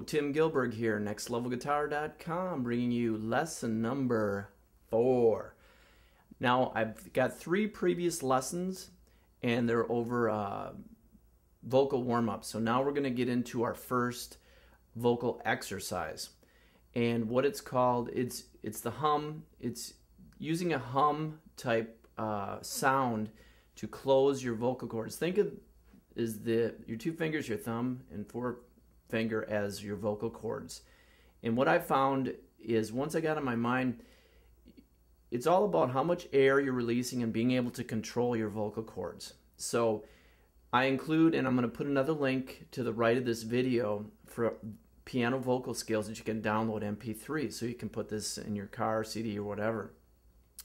Tim Gilberg here, nextlevelguitar.com, bringing you lesson number 4. Now, I've got 3 previous lessons, and they're over vocal warm-up. So now we're going to get into our first vocal exercise. And what it's called, it's the hum. It's using a hum type sound to close your vocal cords. Think of your 2 fingers, your thumb and forefinger, as your vocal cords. And what I found is, once I got in my mind, it's all about how much air you're releasing and being able to control your vocal cords. So I include, and I'm going to put another link to the right of this video for piano vocal scales that you can download MP3, so you can put this in your car, CD, or whatever,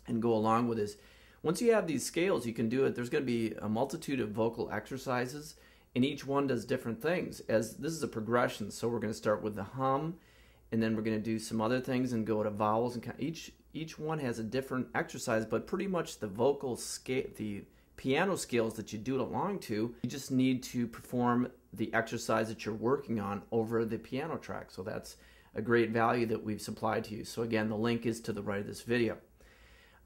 and go along with this. Once you have these scales, you can do it. There's going to be a multitude of vocal exercises, and each one does different things. As this is a progression, so we're going to start with the hum, and then we're going to do some other things and go to vowels. And each one has a different exercise, but pretty much the vocal scale, the piano scales that you do it along to, you just need to perform the exercise that you're working on over the piano track. So that's a great value that we've supplied to you. So again, the link is to the right of this video.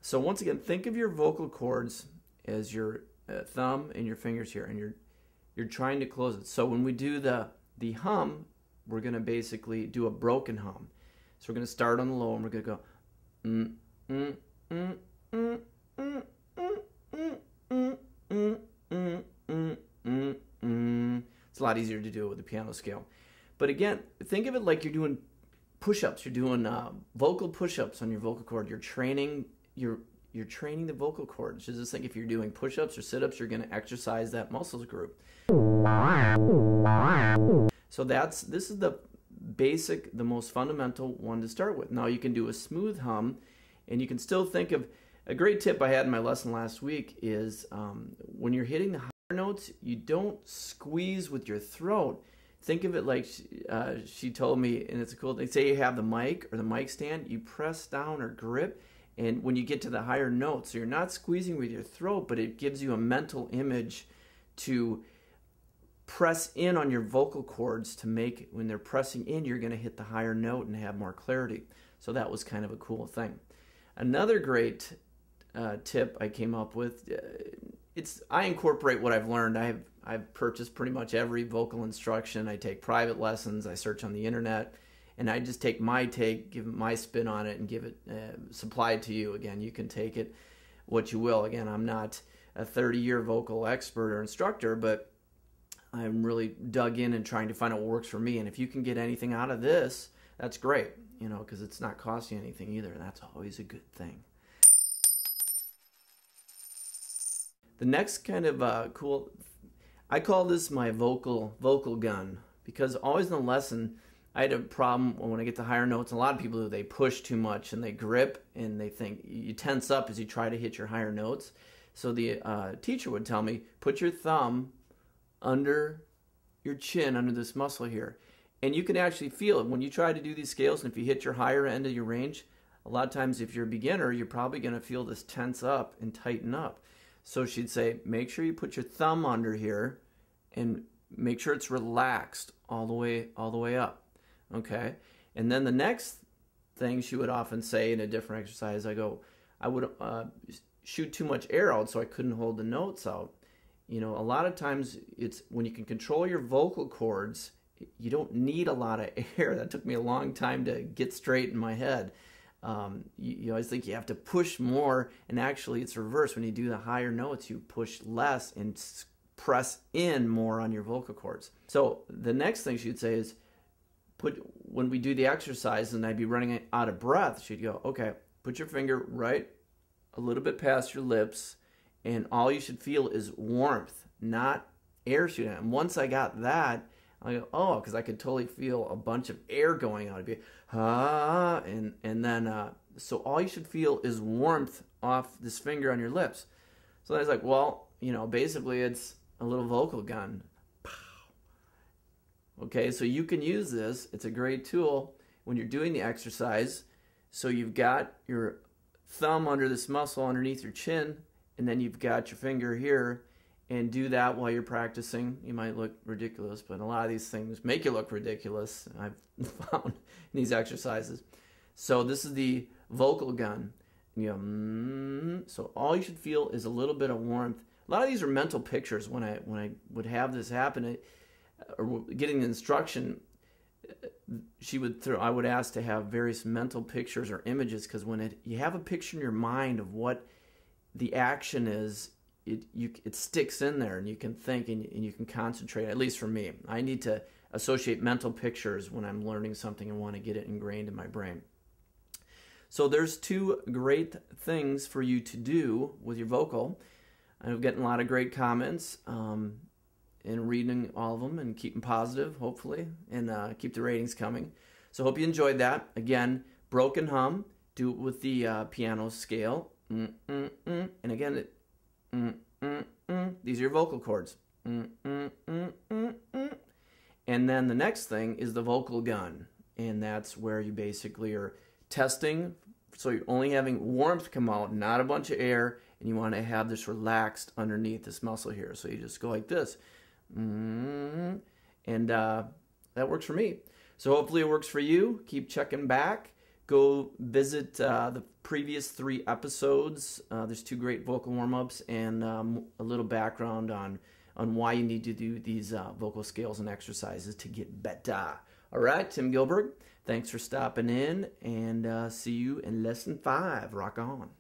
So once again, think of your vocal cords as your thumb and your fingers here, and you're trying to close it. So when we do the hum, we're going to basically do a broken hum. So we're going to start on the low, and we're going to go It's a lot easier to do it with the piano scale. But again, think of it like you're doing push-ups. You're doing vocal push-ups on your vocal cord. You're training the vocal cords. Just think, if you're doing push-ups or sit-ups, you're going to exercise that muscles group. So this is the basic, the most fundamental one to start with. Now you can do a smooth hum, and you can still think of a great tip I had in my lesson last week is when you're hitting the higher notes, you don't squeeze with your throat. Think of it like she told me, and it's a cool thing. Say you have the mic or the mic stand, you press down or grip, and when you get to the higher notes, so you're not squeezing with your throat, but it gives you a mental image to press in on your vocal cords to make, when they're pressing in, you're going to hit the higher note and have more clarity. So that was kind of a cool thing. Another great tip I came up with, I incorporate what I've learned. I've purchased pretty much every vocal instruction. I take private lessons. I search on the internet, and I just take my take, give my spin on it, and give it supply it to you. Again, you can take it what you will. Again, I'm not a 30-year vocal expert or instructor, but I'm really dug in and trying to find out what works for me. And if you can get anything out of this, that's great, you know, because it's not costing you anything either. That's always a good thing. The next kind of cool, I call this my vocal gun, because always in the lesson, I had a problem when I get to higher notes. A lot of people do, they push too much and they grip, and they think you tense up as you try to hit your higher notes. So the teacher would tell me, put your thumb under your chin, under this muscle here, and you can actually feel it when you try to do these scales. And if you hit your higher end of your range, a lot of times if you're a beginner, you're probably going to feel this tense up and tighten up. So she'd say, make sure you put your thumb under here and make sure it's relaxed all the way up. Okay? And then the next thing she would often say in a different exercise, I would shoot too much air out, so I couldn't hold the notes out. You know, a lot of times it's when you can control your vocal cords, you don't need a lot of air. That took me a long time to get straight in my head. You always think you have to push more, and actually it's reverse. When you do the higher notes, you push less and press in more on your vocal cords. So the next thing she'd say is, when we do the exercise and I'd be running out of breath, she'd go, okay, put your finger right a little bit past your lips, and all you should feel is warmth, not air shooting out. And once I got that, I go, oh, because I could totally feel a bunch of air going out. It'd be, and then, so all you should feel is warmth off this finger on your lips. So I was like, well, you know, basically it's a little vocal gun. Okay, so you can use this. It's a great tool when you're doing the exercise. So you've got your thumb under this muscle underneath your chin, and then you've got your finger here, and do that while you're practicing. You might look ridiculous, but a lot of these things make you look ridiculous, I've found in these exercises. So this is the vocal gun. So all you should feel is a little bit of warmth. A lot of these are mental pictures. When I would have this happen, or getting the instruction, I would ask to have various mental pictures or images, because when you have a picture in your mind of what the action is, it sticks in there, and you can think and you can concentrate. At least for me, I need to associate mental pictures when I'm learning something and want to get it ingrained in my brain. So there's two great things for you to do with your vocal. I'm getting a lot of great comments and reading all of them, and keep them positive, hopefully, and keep the ratings coming. So hope you enjoyed that. Again, broken hum, do it with the piano scale. And again, these are your vocal cords. And then the next thing is the vocal gun, and that's where you basically are testing. So you're only having warmth come out, not a bunch of air, and you want to have this relaxed underneath this muscle here. So you just go like this. And that works for me. So hopefully it works for you. Keep checking back. Go visit the previous 3 episodes. There's 2 great vocal warm-ups and a little background on why you need to do these vocal scales and exercises to get better. All right, Tim Gilbert, thanks for stopping in, and see you in lesson 5. Rock on.